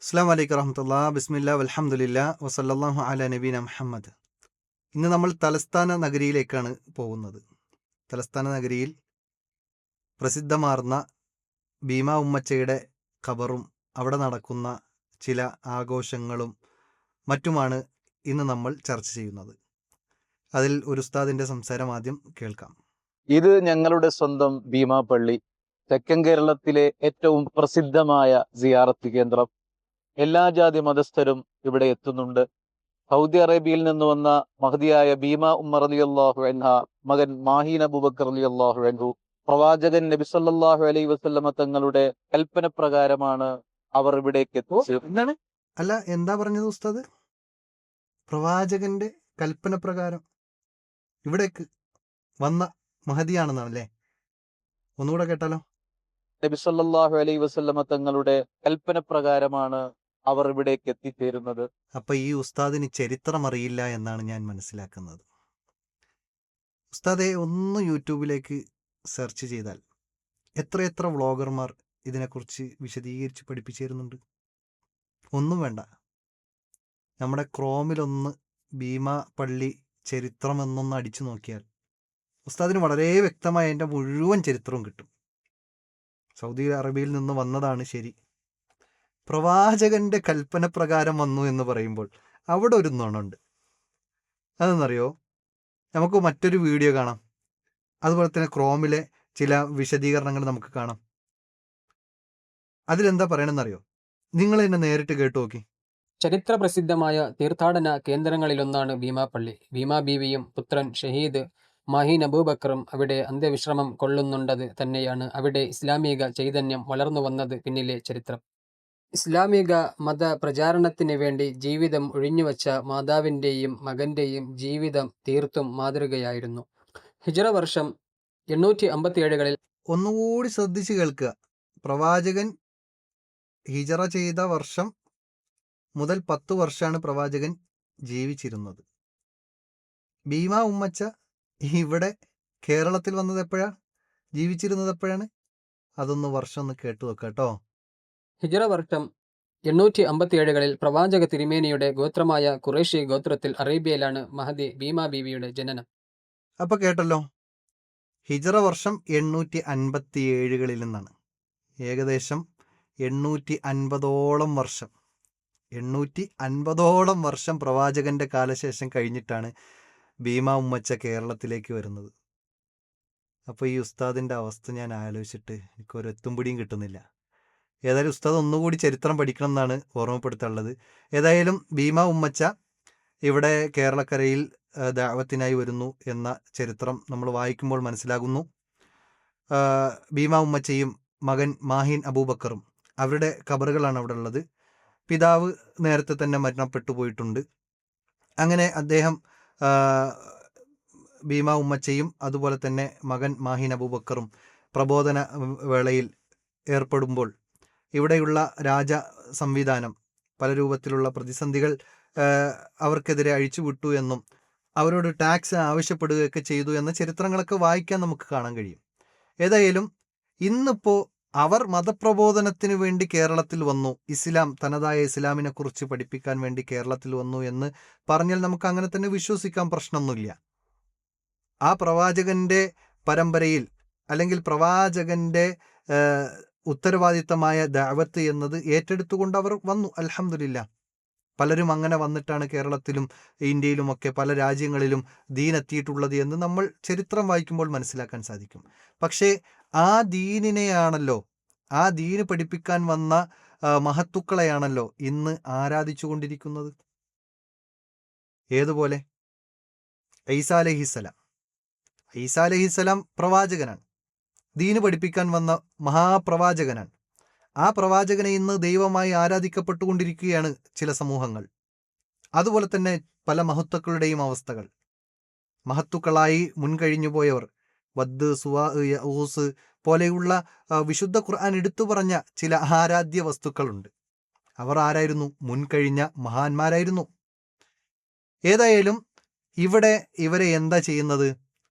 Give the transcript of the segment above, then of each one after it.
അസ്സാം വലൈക്കും വറഹമത്തുള്ള ബിസ്മില്ല വൽഹംദുലില്ലാ വസല്ലല്ലാഹു അല നബീന മുഹമ്മദ്. ഇന്ന് നമ്മൾ തലസ്ഥാന നഗരിയിലേക്കാണ് പോകുന്നത്. തലസ്ഥാന നഗരിയിൽ പ്രസിദ്ധമാർന്ന ഭീമ ഉമ്മച്ചയുടെ ഖബറും അവിടെ നടക്കുന്ന ചില ആഘോഷങ്ങളും മറ്റുമാണ് ഇന്ന് നമ്മൾ ചർച്ച ചെയ്യുന്നത്. അതിൽ ഒരു ഉസ്താദിൻ്റെ സംസാരം ആദ്യം കേൾക്കാം. ഇത് ഞങ്ങളുടെ സ്വന്തം ഭീമാ പള്ളി, തെക്കൻ കേരളത്തിലെ ഏറ്റവും പ്രസിദ്ധമായ സിയാറത്ത് കേന്ദ്രം. എല്ലാ ജാതി മതസ്ഥരും ഇവിടെ എത്തുന്നുണ്ട്. സൗദി അറേബ്യയിൽ നിന്ന് വന്ന മഹദിയായ ഭീമ ഉമ്മർ റളിയല്ലാഹു അൻഹ, മകൻ മാഹീൻ അബൂബക്കർ റളിയല്ലാഹു അൻഹു, പ്രവാചകൻ നബി സല്ലല്ലാഹു അലൈഹി വസല്ലമ തങ്ങളുടെ കൽപ്പന പ്രകാരമാണ് അവർ ഇവിടേക്ക് എത്തിയത്. അല്ല, എന്താ പറഞ്ഞത് ഉസ്താദ്? പ്രവാചകന്റെ കൽപ്പന പ്രകാരം ഇവിടേക്ക് വന്ന മഹദിയാണെന്നാണല്ലേ? ഒന്നുകൂടെ കേട്ടാലോ? നബി സല്ലല്ലാഹു അലൈഹി വസല്ലമ തങ്ങളുടെ കൽപ്പന പ്രകാരമാണ് അവർ ഇവിടേക്ക് എത്തിച്ചേരുന്നത്. അപ്പൊ ഈ ഉസ്താദിന് ചരിത്രം അറിയില്ല എന്നാണ് ഞാൻ മനസ്സിലാക്കുന്നത്. ഉസ്താദെ, ഒന്ന് യൂട്യൂബിലേക്ക് സെർച്ച് ചെയ്താൽ എത്രയെത്ര വ്ളോഗർമാർ ഇതിനെക്കുറിച്ച് വിശദീകരിച്ച് പഠിപ്പിച്ചു തരുന്നുണ്ട്. ഒന്നും വേണ്ട, നമ്മുടെ ക്രോമിലൊന്ന് ഭീമ പള്ളി ചരിത്രം എന്നൊന്ന് അടിച്ചു നോക്കിയാൽ ഉസ്താദിന് വളരെ വ്യക്തമായ എൻ്റെ മുഴുവൻ ചരിത്രവും കിട്ടും. സൗദി അറേബ്യയിൽ നിന്ന് വന്നതാണ് ശരി, പ്രവാചകന്റെ കൽപ്പന പ്രകാരം വന്നു എന്ന് പറയുമ്പോൾ അവിടെ ഒരു നുണുണ്ട്. അതെന്നറിയോ? നമുക്ക് മറ്റൊരു വീഡിയോ കാണാം. അതുപോലെ തന്നെ ക്രോമിലെ ചില വിശദീകരണങ്ങൾ നമുക്ക് കാണാം. അതിലെന്താ പറയണമെന്നറിയോ? നിങ്ങൾ എന്നെ നേരിട്ട് കേട്ടു നോക്കി. ചരിത്ര പ്രസിദ്ധമായ തീർത്ഥാടന കേന്ദ്രങ്ങളിലൊന്നാണ് ഭീമാ പള്ളി. ഭീമാ ബീവിയും പുത്രൻ ഷഹീദ് മാഹീൻ അബൂബക്കറും അവിടെ അന്ത്യവിശ്രമം കൊള്ളുന്നുണ്ടത് തന്നെയാണ് അവിടെ ഇസ്ലാമിക ചൈതന്യം വളർന്നു വന്നത് പിന്നിലെ ചരിത്രം. ഇസ്ലാമിക മത പ്രചാരണത്തിന് വേണ്ടി ജീവിതം ഒഴിഞ്ഞുവച്ച മാതാവിൻ്റെയും മകൻ്റെയും ജീവിതം തീർത്തും മാതൃകയായിരുന്നു. ഹിജ്റ വർഷം 857 ഒന്നുകൂടി ശ്രദ്ധിച്ച് കേൾക്കുക. പ്രവാചകൻ ഹിജറ ചെയ്ത വർഷം മുതൽ 10 വർഷമാണ് പ്രവാചകൻ ജീവിച്ചിരുന്നത്. ഭീമ ഉമ്മച്ച ഇവിടെ കേരളത്തിൽ വന്നത് എപ്പോഴാണ്? ജീവിച്ചിരുന്നത് എപ്പോഴാണ്? അതൊന്ന് വർഷം ഒന്ന് കേട്ടു നോക്കാട്ടോ. ഹിജ്റ വർഷം 857 പ്രവാചക തിരുമേനിയുടെ ഗോത്രമായ ഖുറൈശി ഗോത്രത്തിൽ അറേബ്യയിലാണ് മഹദി ഭീമാ ബീവിയുടെ ജനനം. അപ്പൊ കേട്ടല്ലോ, ഹിജറ വർഷം 857 നിന്നാണ്. ഏകദേശം 850ഓളം വർഷം 850ഓളം വർഷം പ്രവാചകന്റെ കാലശേഷം കഴിഞ്ഞിട്ടാണ് ഭീമ ഉമ്മച്ച കേരളത്തിലേക്ക് വരുന്നത്. അപ്പോൾ ഈ ഉസ്താദിൻ്റെ അവസ്ഥ ഞാൻ ആലോചിച്ചിട്ട് എനിക്കൊരു എത്തുംപിടിയും കിട്ടുന്നില്ല. ഏതായാലും ഉസ്താദ് ഒന്നുകൂടി ചരിത്രം പഠിക്കണം എന്നാണ് ഓർമ്മപ്പെടുത്താനുള്ളത്. ഏതായാലും ഭീമ ഉമ്മച്ച ഇവിടെ കേരളക്കരയിൽ ദഅവത്തിനായി വരുന്നു എന്ന ചരിത്രം നമ്മൾ വായിക്കുമ്പോൾ മനസ്സിലാകുന്നു. ഭീമ ഉമ്മച്ചയും മകൻ മാഹീൻ അബൂബക്കറും അവരുടെ ഖബറുകളാണ് അവിടെ ഉള്ളത്. പിതാവ് നേരത്തെ തന്നെ മരണപ്പെട്ടു പോയിട്ടുണ്ട്. അങ്ങനെ അദ്ദേഹം ഭീമ ഉമ്മച്ചയും അതുപോലെ തന്നെ മകൻ മാഹീൻ അബൂബക്കറും പ്രബോധന വേളയിൽ ഏർപ്പെടുമ്പോൾ ഇവിടെയുള്ള രാജ സംവിധാനം പല രൂപത്തിലുള്ള പ്രതിസന്ധികൾ അവർക്കെതിരെ അഴിച്ചുവിട്ടു എന്നും അവരോട് ടാക്സ് ആവശ്യപ്പെടുകയൊക്കെ ചെയ്തു എന്ന ചരിത്രങ്ങളൊക്കെ വായിക്കാൻ നമുക്ക് കാണാൻ കഴിയും. ഏതായാലും ഇന്നിപ്പോൾ അവർ മതപ്രബോധനത്തിന് വേണ്ടി കേരളത്തിൽ വന്നു, ഇസ്ലാം തനതായ ഇസ്ലാമിനെ കുറിച്ച് പഠിപ്പിക്കാൻ വേണ്ടി കേരളത്തിൽ വന്നു എന്ന് പറഞ്ഞാൽ നമുക്ക് അങ്ങനെ തന്നെ വിശ്വസിക്കാൻ പ്രശ്നമൊന്നുമില്ല. ആ പ്രവാചകന്റെ പരമ്പരയിൽ അല്ലെങ്കിൽ പ്രവാചകന്റെ ഉത്തരവാദിത്തമായ ദഅവത്ത് എന്നത് ഏറ്റെടുത്തുകൊണ്ട് അവർ വന്നു. അൽഹംദുലില്ലാ, പലരും അങ്ങനെ വന്നിട്ടാണ് കേരളത്തിലും ഇന്ത്യയിലുമൊക്കെ പല രാജ്യങ്ങളിലും ദീൻ എത്തിയിട്ടുള്ളത് എന്ന് നമ്മൾ ചരിത്രം വായിക്കുമ്പോൾ മനസ്സിലാക്കാൻ സാധിക്കും. പക്ഷേ ആ ദീനിനെയാണല്ലോ, ആ ദീന് പഠിപ്പിക്കാൻ വന്ന മഹത്തുക്കളെയാണല്ലോ ഇന്ന് ആരാധിച്ചു കൊണ്ടിരിക്കുന്നത്. ഏതുപോലെ? ഈസാ അലൈഹിസ്സലാം. ഈസാ അലൈഹിസ്സലാം പ്രവാചകനാണ്, ദീന് പഠിപ്പിക്കാൻ വന്ന മഹാപ്രവാചകനാണ്. ആ പ്രവാചകനെ ഇന്ന് ദൈവമായി ആരാധിക്കപ്പെട്ടുകൊണ്ടിരിക്കുകയാണ് ചില സമൂഹങ്ങൾ. അതുപോലെ തന്നെ പല മഹത്തുക്കളുടെയും അവസ്ഥകൾ. മഹത്തുക്കളായി മുൻകഴിഞ്ഞു പോയവർ വദ്, സുവാ, യഊസ് പോലെയുള്ള വിശുദ്ധ ഖുർആൻ എടുത്തു പറഞ്ഞ ചില ആരാധ്യ വസ്തുക്കളുണ്ട്. അവർ ആരായിരുന്നു? മുൻകഴിഞ്ഞ മഹാന്മാരായിരുന്നു. ഏതായാലും ഇവിടെ ഇവരെ എന്താ ചെയ്യുന്നത്?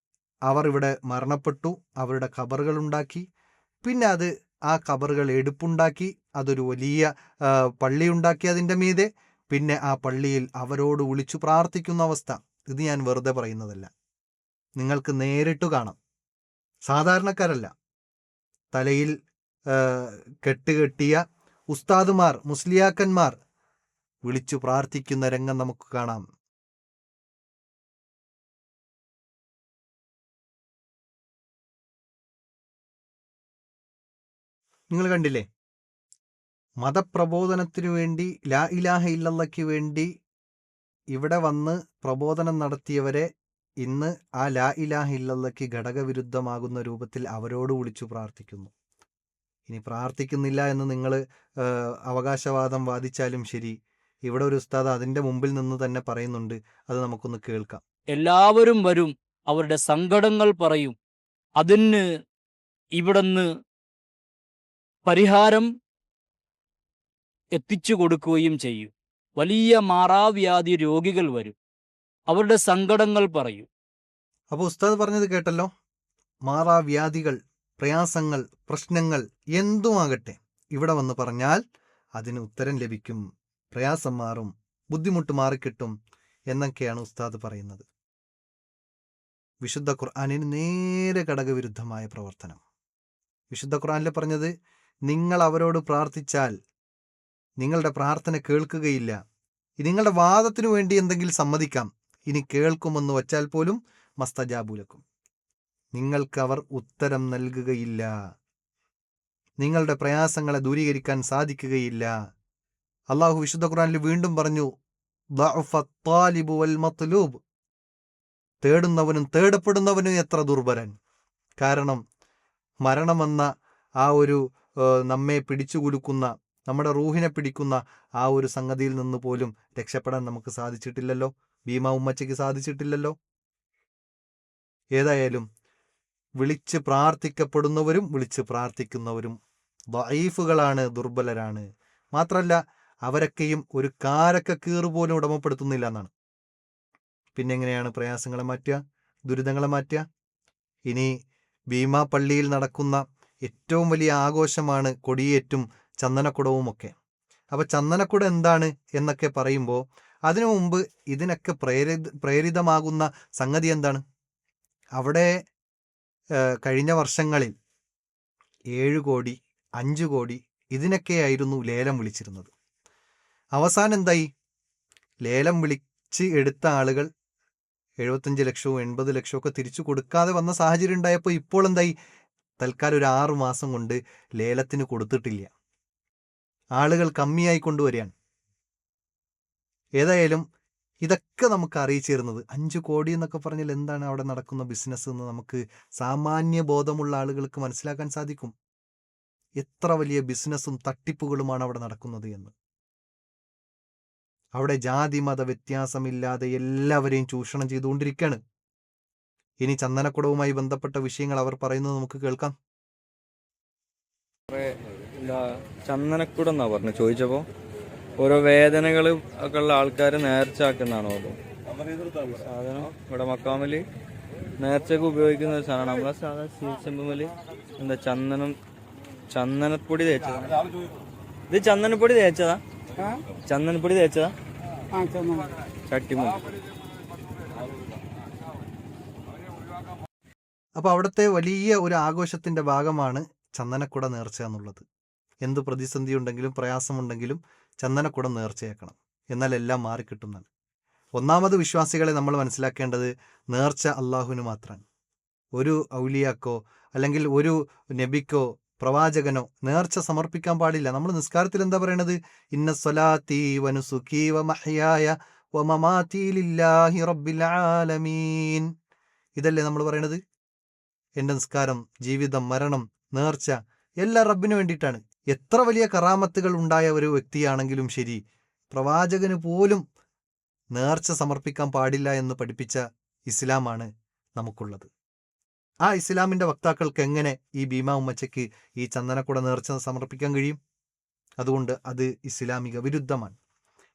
അവർ ഇവിടെ മരണപ്പെട്ടു, അവരുടെ ഖബറുകൾ ഉണ്ടാക്കി, പിന്നെ ആ ഖബറുകൾ എടുപ്പുണ്ടാക്കി അതൊരു വലിയ പള്ളി ഉണ്ടാക്കി അതിൻ്റെ മീതെ, പിന്നെ ആ പള്ളിയിൽ അവരോട് വിളിച്ചു പ്രാർത്ഥിക്കുന്ന അവസ്ഥ. ഇത് ഞാൻ വെറുതെ പറയുന്നതല്ല, നിങ്ങൾക്ക് നേരിട്ട് കാണാം. സാധാരണക്കാരല്ല, തലയിൽ കെട്ടുകെട്ടിയ ഉസ്താദുമാർ, മുസ്ലിയാക്കന്മാർ വിളിച്ചു പ്രാർത്ഥിക്കുന്ന രംഗം നമുക്ക് കാണാം. നിങ്ങൾ കണ്ടില്ലേ, മതപ്രബോധനത്തിനു വേണ്ടി, ലാ ഇലാഹ ഇല്ലല്ലയ്ക്ക് വേണ്ടി ഇവിടെ വന്ന് പ്രബോധനം നടത്തിയവരെ ഇന്ന് ആ ലാ ഇലാഹ ഇല്ലല്ലയ്ക്ക് ഘടകവിരുദ്ധമാകുന്ന രൂപത്തിൽ അവരോട് വിളിച്ചു പ്രാർത്ഥിക്കുന്നു. ഇനി പ്രാർത്ഥിക്കുന്നില്ല എന്ന് നിങ്ങൾ അവകാശവാദം വാദിച്ചാലും ശരി, ഇവിടെ ഒരു ഉസ്താദ് അതിൻ്റെ മുമ്പിൽ നിന്ന് തന്നെ പറയുന്നുണ്ട്. അത് നമുക്കൊന്ന് കേൾക്കാം. എല്ലാവരും വരും, അവരുടെ സങ്കടങ്ങൾ പറയും, അതിന് ഇവിടുന്ന് പരിഹാരം എത്തിച്ചു കൊടുക്കുകയും ചെയ്യും. വലിയ മാറാവ്യാധി രോഗികൾ വരും, അവരുടെ സങ്കടങ്ങൾ പറയും. അപ്പോൾ ഉസ്താദ് പറഞ്ഞത് കേട്ടല്ലോ, മാറാവ്യാധികൾ, പ്രയാസങ്ങൾ, പ്രശ്നങ്ങൾ എന്തുമാകട്ടെ ഇവിടെ വന്ന് പറഞ്ഞാൽ അതിന് ഉത്തരം ലഭിക്കും, പ്രയാസം മാറും, ബുദ്ധിമുട്ട് മാറിക്കിട്ടും എന്നൊക്കെയാണ് ഉസ്താദ് പറയുന്നത്. വിശുദ്ധ ഖുർആനിന് നേരെ ഘടകവിരുദ്ധമായ പ്രവർത്തനം. വിശുദ്ധ ഖുർആനിൽ പറഞ്ഞത്, നിങ്ങൾ അവരോട് പ്രാർത്ഥിച്ചാൽ നിങ്ങളുടെ പ്രാർത്ഥന കേൾക്കുകയില്ല. നിങ്ങളുടെ വാദത്തിനു വേണ്ടി എന്തെങ്കിലും സമ്മതിക്കാം, ഇനി കേൾക്കുമെന്ന് വച്ചാൽ പോലും മസ്തജാബുലക്കും, നിങ്ങൾക്ക് അവർ ഉത്തരം നൽകുകയില്ല, നിങ്ങളുടെ പ്രയാസങ്ങളെ ദൂരീകരിക്കാൻ സാധിക്കുകയില്ല. അള്ളാഹു വിശുദ്ധ ഖുർആനിൽ വീണ്ടും പറഞ്ഞു, ളഅഫത്താലിബു വൽ മത്ലൂബ്, തേടുന്നവനും തേടപ്പെടുന്നവനും എത്ര ദുർബലൻ. കാരണം മരണമെന്ന ആ ഒരു നമ്മെ പിടിച്ചുകുലുക്കുന്ന, നമ്മുടെ റൂഹിനെ പിടിക്കുന്ന ആ ഒരു സംഗതിയിൽ നിന്ന് പോലും രക്ഷപ്പെടാൻ നമുക്ക് സാധിച്ചിട്ടില്ലല്ലോ, ഭീമ ഉമ്മച്ചയ്ക്ക് സാധിച്ചിട്ടില്ലല്ലോ. ഏതായാലും വിളിച്ച് പ്രാർത്ഥിക്കപ്പെടുന്നവരും വിളിച്ച് പ്രാർത്ഥിക്കുന്നവരും ദഈഫുകളാണ്, ദുർബലരാണ്. മാത്രമല്ല അവരൊക്കെയും ഒരു കാരക്കക്കീറ് പോലും ഉടമപ്പെടുത്തുന്നില്ല എന്നാണ്. പിന്നെ എങ്ങനെയാണ് പ്രയാസങ്ങളെ മാറ്റുക, ദുരിതങ്ങളെ മാറ്റുക? ഇനി ഭീമാ പള്ളിയിൽ നടക്കുന്ന ഏറ്റവും വലിയ ആഘോഷമാണ് കൊടിയേറ്റും ചന്ദനക്കുടവുമൊക്കെ. അപ്പോൾ ചന്ദനക്കുടം എന്താണ് എന്നൊക്കെ പറയുമ്പോൾ അതിനു മുമ്പ് ഇതിനൊക്കെ പ്രേരിതമാകുന്ന സംഗതി എന്താണ്? അവിടെ കഴിഞ്ഞ വർഷങ്ങളിൽ 7 കോടി 5 കോടി ഇതിനൊക്കെയായിരുന്നു ലേലം വിളിച്ചിരുന്നത്. അവസാനം എന്തായി? ലേലം വിളിച്ച് എടുത്ത ആളുകൾ 75 ലക്ഷവും 80 ലക്ഷവും ഒക്കെ തിരിച്ചു കൊടുക്കാതെ വന്ന സാഹചര്യം ഉണ്ടായപ്പോൾ ഇപ്പോൾ എന്തായി? തൽക്കാലം ഒരു 6 മാസം കൊണ്ട് ലേലത്തിന് കൊടുത്തിട്ടില്ല, ആളുകൾ കമ്മിയായി കൊണ്ടുവരികയാണ്. ഏതായാലും ഇതൊക്കെ നമുക്ക് അറിയിച്ചിരുന്നത് 5 കോടി എന്നൊക്കെ പറഞ്ഞാൽ എന്താണ് അവിടെ നടക്കുന്ന ബിസിനസ് എന്ന് നമുക്ക് സാമാന്യ ബോധമുള്ള ആളുകൾക്ക് മനസ്സിലാക്കാൻ സാധിക്കും. എത്ര വലിയ ബിസിനസ്സും തട്ടിപ്പുകളുമാണ് അവിടെ നടക്കുന്നത് എന്ന്. അവിടെ ജാതി മത വ്യത്യാസമില്ലാതെ എല്ലാവരെയും ചൂഷണം ചെയ്തുകൊണ്ടിരിക്കുകയാണ്. ഇനി ചന്ദനക്കുടവുമായി ബന്ധപ്പെട്ട വിഷയങ്ങൾ അവർ പറയുന്നത് നമുക്ക് കേൾക്കാം. ചന്ദനക്കുടം എന്നാ പറഞ്ഞു ചോദിച്ചപ്പോ ഓരോ വേദനകൾ ഒക്കെ ഉള്ള ആൾക്കാർ നേർച്ചയാക്കുന്നതാണോ അതോ സാധനം? ഇവിടെ മക്കാമല് നേർച്ചക്ക് ഉപയോഗിക്കുന്ന ഒരു സാധനമാണ്. നമ്മളെ സാധാരണ സീസമ്പല് എന്താ ചന്ദനപ്പൊടി തേച്ചതാ. ഇത് ചന്ദനപ്പൊടി തേച്ചതാ, ചന്ദനപ്പൊടി തേച്ചതാ ചട്ടിമ. അപ്പോൾ അവിടുത്തെ വലിയ ഒരു ആഘോഷത്തിൻ്റെ ഭാഗമാണ് ചന്ദനക്കുട നേർച്ച എന്നുള്ളത്. എന്ത് പ്രതിസന്ധി ഉണ്ടെങ്കിലും പ്രയാസമുണ്ടെങ്കിലും ചന്ദനക്കുടം നേർച്ചയാക്കണം, എന്നാൽ എല്ലാം മാറിക്കിട്ടുന്നതാണ്. ഒന്നാമത് വിശ്വാസികളെ നമ്മൾ മനസ്സിലാക്കേണ്ടത് നേർച്ച അള്ളാഹുവിന് മാത്രമാണ്. ഒരു ഔലിയാക്കോ അല്ലെങ്കിൽ ഒരു നബിക്കോ പ്രവാചകനോ നേർച്ച സമർപ്പിക്കാൻ പാടില്ല. നമ്മൾ നിസ്കാരത്തിൽ എന്താ പറയണത്? ഇന്ന സ്വലാത്തി വനുസുഖി വമഹ്യായ വമമാതി ലില്ലാഹി റബ്ബിൽ ആലമീൻ. ഇതല്ലേ നമ്മൾ പറയണത്? എൻ്റെ നിസ്കാരം, ജീവിതം, മരണം, നേർച്ച എല്ലാം റബ്ബിന് വേണ്ടിയിട്ടാണ്. എത്ര വലിയ കറാമത്തുകൾ ഉണ്ടായ ഒരു വ്യക്തിയാണെങ്കിലും ശരി, പ്രവാചകന് പോലും നേർച്ച സമർപ്പിക്കാൻ പാടില്ല എന്ന് പഠിപ്പിച്ച ഇസ്ലാമാണ് നമുക്കുള്ളത്. ആ ഇസ്ലാമിൻ്റെ വക്താക്കൾക്ക് എങ്ങനെ ഈ ഭീമാ ഉമ്മച്ചയ്ക്ക് ഈ ചന്ദനക്കുട നേർച്ച സമർപ്പിക്കാൻ കഴിയും? അതുകൊണ്ട് അത് ഇസ്ലാമിക വിരുദ്ധമാണ്.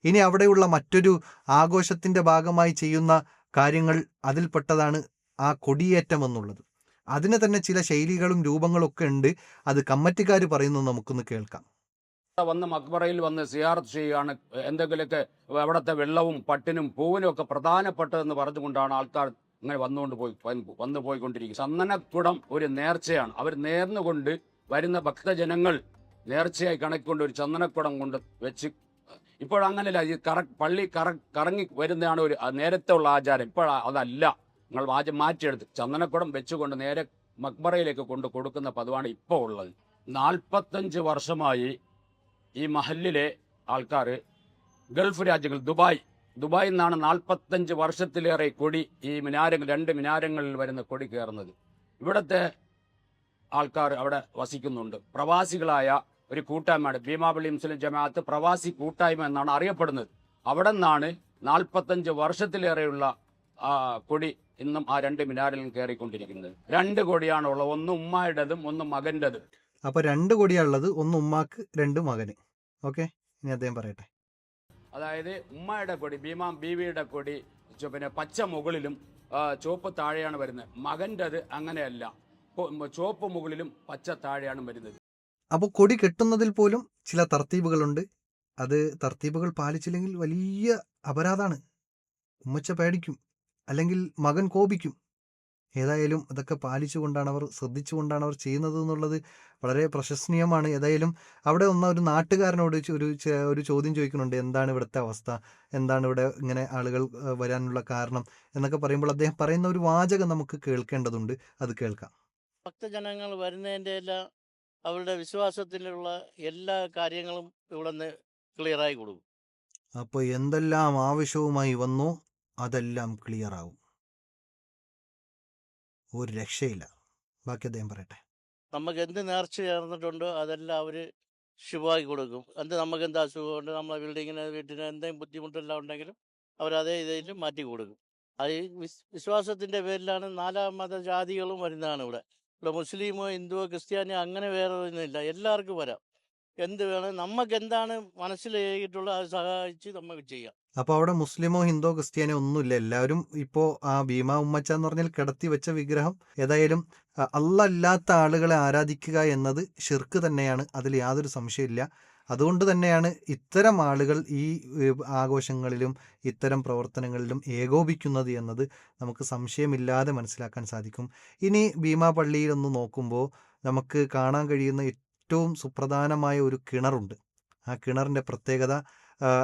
ഇനി അവിടെയുള്ള മറ്റൊരു ആഘോഷത്തിൻ്റെ ഭാഗമായി ചെയ്യുന്ന കാര്യങ്ങൾ അതിൽപ്പെട്ടതാണ് ആ കൊടിയേറ്റം എന്നുള്ളത്. അതിന് തന്നെ ചില ശൈലികളും രൂപങ്ങളും ഒക്കെ ഉണ്ട്. അത് കമ്മിറ്റിക്കാർ പറയുന്നത് നമുക്കൊന്ന് കേൾക്കാം. വന്ന് മക്ബറയിൽ വന്ന് സിയാറത്ത് ചെയ്യുകയാണ്, എന്തെങ്കിലുമൊക്കെ അവിടുത്തെ വെള്ളവും പട്ടിനും പൂവിനും ഒക്കെ പ്രധാനപ്പെട്ടതെന്ന് പറഞ്ഞുകൊണ്ടാണ് ആൾക്കാർ ഇങ്ങനെ വന്നു പോയിക്കൊണ്ടിരിക്കും. ചന്ദനക്കുടം ഒരു നേർച്ചയാണ്. അവർ നേർന്നുകൊണ്ട് വരുന്ന ഭക്തജനങ്ങൾ നേർച്ചയായി കണക്കൊണ്ട് ഒരു ചന്ദനക്കുടം കൊണ്ട് വെച്ച്, ഇപ്പോഴങ്ങനെയല്ല, ഈ പള്ളി കറങ്ങി വരുന്നതാണ് ഒരു നേരത്തെ ഉള്ള ആചാരം. അതല്ല, നിങ്ങൾ മാറ്റിയെടുത്ത് ചന്ദനക്കുടം വെച്ചുകൊണ്ട് നേരെ മക്ബറയിലേക്ക് കൊണ്ട് കൊടുക്കുന്ന പതിവാണ് ഇപ്പോൾ ഉള്ളത്. 45 വർഷമായി ഈ മഹല്ലിലെ ആൾക്കാർ ഗൾഫ് രാജ്യങ്ങൾ, ദുബായിൽ നിന്നാണ് 45 വർഷത്തിലേറെ കൊടി ഈ രണ്ട് മിനാരങ്ങളിൽ വരുന്ന കൊടി കയറുന്നത്. ഇവിടുത്തെ ആൾക്കാർ അവിടെ വസിക്കുന്നുണ്ട്. പ്രവാസികളായ ഒരു കൂട്ടായ്മയാണ് ഭീമാപള്ളി മുസ്ലിം ജമാഅത്ത് പ്രവാസി കൂട്ടായ്മ എന്നാണ് അറിയപ്പെടുന്നത്. അവിടെ നിന്നാണ് 45 വർഷത്തിലേറെയുള്ള കൊടി ഇന്നും ആ 2 മിനാരിലും കയറിക്കൊണ്ടിരിക്കുന്നത്. 2 കൊടിയാണുള്ളത്, ഒന്ന് ഉമ്മായുടേതും ഒന്ന് മകൻ്റെതും. അപ്പോൾ 2 കൊടിയാണുള്ളത്, ഒന്ന് ഉമ്മാക്ക് 2 മകന്. ഓക്കെ, ഇനി അദ്ദേഹം പറയട്ടെ. അതായത് ഉമ്മയുടെ കൊടി, ബീവിയുടെ കൊടി പിന്നെ പച്ച മുകളിലും ചുവപ്പ് താഴെയാണ് വരുന്നത്. മകൻ്റെത് അങ്ങനെയല്ല, ചുവപ്പ് മുകളിലും പച്ച താഴെയാണ് വരുന്നത്. അപ്പോൾ കൊടി കെട്ടുന്നതിൽ പോലും ചില തർത്തീബുകളുണ്ട്. അത് തർത്തീബുകൾ പാലിച്ചില്ലെങ്കിൽ വലിയ അപരാധമാണ്. ഉമ്മച്ച പേടിക്കും, അല്ലെങ്കിൽ മകൻ കോപിക്കും. ഏതായാലും അതൊക്കെ പാലിച്ചുകൊണ്ടാണ് അവർ, ശ്രദ്ധിച്ചുകൊണ്ടാണ് അവർ ചെയ്യുന്നത് എന്നുള്ളത് വളരെ പ്രശംസനീയമാണ്. ഏതായാലും അവിടെ ഒരു നാട്ടുകാരനോട് ഒരു ചോദ്യം ചോദിക്കുന്നുണ്ട്, എന്താണ് ഇവിടുത്തെ അവസ്ഥ, എന്താണ് ഇവിടെ ഇങ്ങനെ ആളുകൾ വരാനുള്ള കാരണം എന്നൊക്കെ പറയുമ്പോൾ അദ്ദേഹം പറയുന്ന ഒരു വാചകം നമുക്ക് കേൾക്കേണ്ടതുണ്ട്. അത് കേൾക്കാം. ഭക്തജനങ്ങൾ വരുന്നതിൻ്റെ എല്ലാം അവരുടെ വിശ്വാസത്തിലുള്ള എല്ലാ കാര്യങ്ങളും ഇവിടെ നിന്ന് ക്ലിയറായി കൊടുക്കും. അപ്പോൾ എന്തെല്ലാം ആവശ്യവുമായി വന്നോ അതെല്ലാം ക്ലിയർ ആവും, ഒരു രക്ഷയില്ല. ബാക്കി അദ്ദേഹം പറയട്ടെ. നമുക്ക് എന്ത് നേർച്ച ചേർന്നിട്ടുണ്ടോ അതെല്ലാം അവർ ശുഭമാക്കി കൊടുക്കും. നമുക്ക് എന്ത് അസുഖമുണ്ട്, നമ്മളെ വീട്ടിന് എന്തെങ്കിലും ബുദ്ധിമുട്ടെല്ലാം ഉണ്ടെങ്കിലും അവരതേ ഇതിൽ മാറ്റി കൊടുക്കും. അത് വിശ്വാസത്തിൻ്റെ പേരിലാണ് 4 മതജാതികളും വരുന്നതാണ് ഇവിടെ മുസ്ലിമോ ഹിന്ദുവോ ക്രിസ്ത്യാനിയോ അങ്ങനെ വേറെ ഒന്നുമില്ല, എല്ലാവർക്കും വരാം. എന്ത് വേണം, നമുക്ക് എന്താണ് മനസ്സിലായിട്ടുള്ളത് അത് സഹായിച്ച് നമുക്ക് ചെയ്യാം. അപ്പോൾ അവിടെ മുസ്ലിമോ ഹിന്ദോ ക്രിസ്ത്യാനോ ഒന്നുമില്ല, എല്ലാവരും ഇപ്പോൾ ആ ഭീമാ ഉമ്മച്ച എന്ന് പറഞ്ഞാൽ കിടത്തി വെച്ച വിഗ്രഹം. ഏതായാലും അല്ലാത്ത ആളുകളെ ആരാധിക്കുക എന്നത് ശിർക്ക് തന്നെയാണ്, അതിൽ യാതൊരു സംശയമില്ല. അതുകൊണ്ട് തന്നെയാണ് ഇത്തരം ആളുകൾ ഈ ആഘോഷങ്ങളിലും ഇത്തരം പ്രവർത്തനങ്ങളിലും ഏകോപിക്കുന്നത് എന്നത് നമുക്ക് സംശയമില്ലാതെ മനസ്സിലാക്കാൻ സാധിക്കും. ഇനി ഭീമാ പള്ളിയിലൊന്ന് നോക്കുമ്പോൾ നമുക്ക് കാണാൻ കഴിയുന്ന ഏറ്റവും സുപ്രധാനമായ ഒരു കിണറുണ്ട്. ആ കിണറിൻ്റെ പ്രത്യേകത,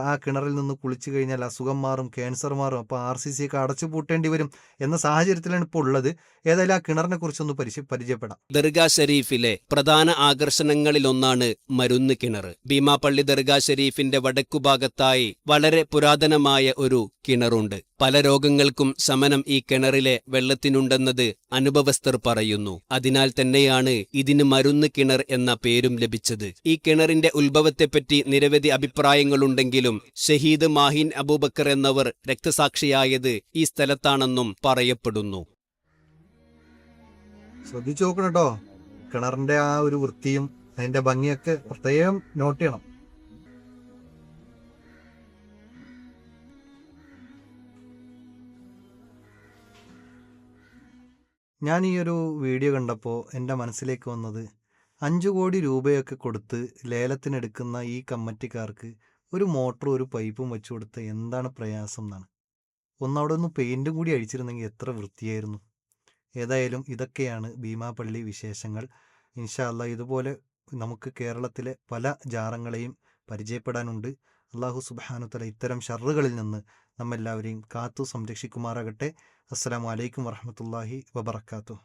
ആ കിണറിൽ നിന്ന് കുളിച്ചു കഴിഞ്ഞാൽ അസുഖം മാറും, ക്യാൻസർ മാറും, അപ്പോൾ RCC ഒക്കെ അടച്ചു പൂട്ടേണ്ടി വരും എന്ന സാഹചര്യത്തിലാണ് ഇപ്പോൾ ഉള്ളത്. ഏതായാലും ആ കിണറിനെ കുറിച്ചൊന്ന് പരിചയപ്പെടാം. ദർഗാ ഷരീഫിലെ പ്രധാന ആകർഷണങ്ങളിലൊന്നാണ് മരുന്ന് കിണർ. ഭീമാപള്ളി ദർഗാ ഷരീഫിന്റെ വടക്കുഭാഗത്തായി വളരെ പുരാതനമായ ഒരു കിണറുണ്ട്. പല രോഗങ്ങൾക്കും ശമനം ഈ കിണറിലെ വെള്ളത്തിനുണ്ടെന്നത് അനുഭവസ്ഥർ പറയുന്നു. അതിനാൽ തന്നെയാണ് ഇതിന് മരുന്ന് കിണർ എന്ന പേരും ലഭിച്ചത്. ഈ കിണറിന്റെ ഉത്ഭവത്തെപ്പറ്റി നിരവധി അഭിപ്രായങ്ങളുണ്ടെങ്കിലും ഷഹീദ് മാഹിൻ അബൂബക്കർ എന്നവർ രക്തസാക്ഷിയായത് ഈ സ്ഥലത്താണെന്നും പറയപ്പെടുന്നു. ശ്രദ്ധിച്ചു നോക്കണം കേട്ടോ, കിണറിന്റെ ആ ഒരു വൃത്തിയും അതിന്റെ ഭംഗിയൊക്കെ പ്രത്യേകം നോട്ട് ചെയ്യണം. ഞാൻ ഈ ഒരു വീഡിയോ കണ്ടപ്പോൾ എൻ്റെ മനസ്സിലേക്ക് വന്നത് 5 കോടി രൂപയൊക്കെ കൊടുത്ത് ലേലത്തിനെടുക്കുന്ന ഈ കമ്മിറ്റിക്കാർക്ക് ഒരു മോട്ടറും ഒരു പൈപ്പും വെച്ചു കൊടുത്ത എന്താണ് പ്രയാസം എന്നാണ്. അവിടെ ഒന്ന് പെയിൻറ്റും കൂടി അടിച്ചിരുന്നെങ്കിൽ എത്ര വൃത്തിയായിരുന്നു. ഏതായാലും ഇതൊക്കെയാണ് ഭീമാപള്ളി വിശേഷങ്ങൾ. ഇൻഷാ അല്ലാഹ് ഇതുപോലെ നമുക്ക് കേരളത്തിലെ പല ജാറങ്ങളെയും പരിചയപ്പെടാനുണ്ട്. അല്ലാഹു സുബ്ഹാനഹു തആല ഇത്തരം ഷർറുകളിൽ നിന്ന് നമ്മെല്ലാവരെയും കാത്തു സംരക്ഷിക്കുമാറാകട്ടെ. അസ്സലാമു അലൈക്കും വറഹ്മത്തുള്ളാഹി വബറകാതുഹു.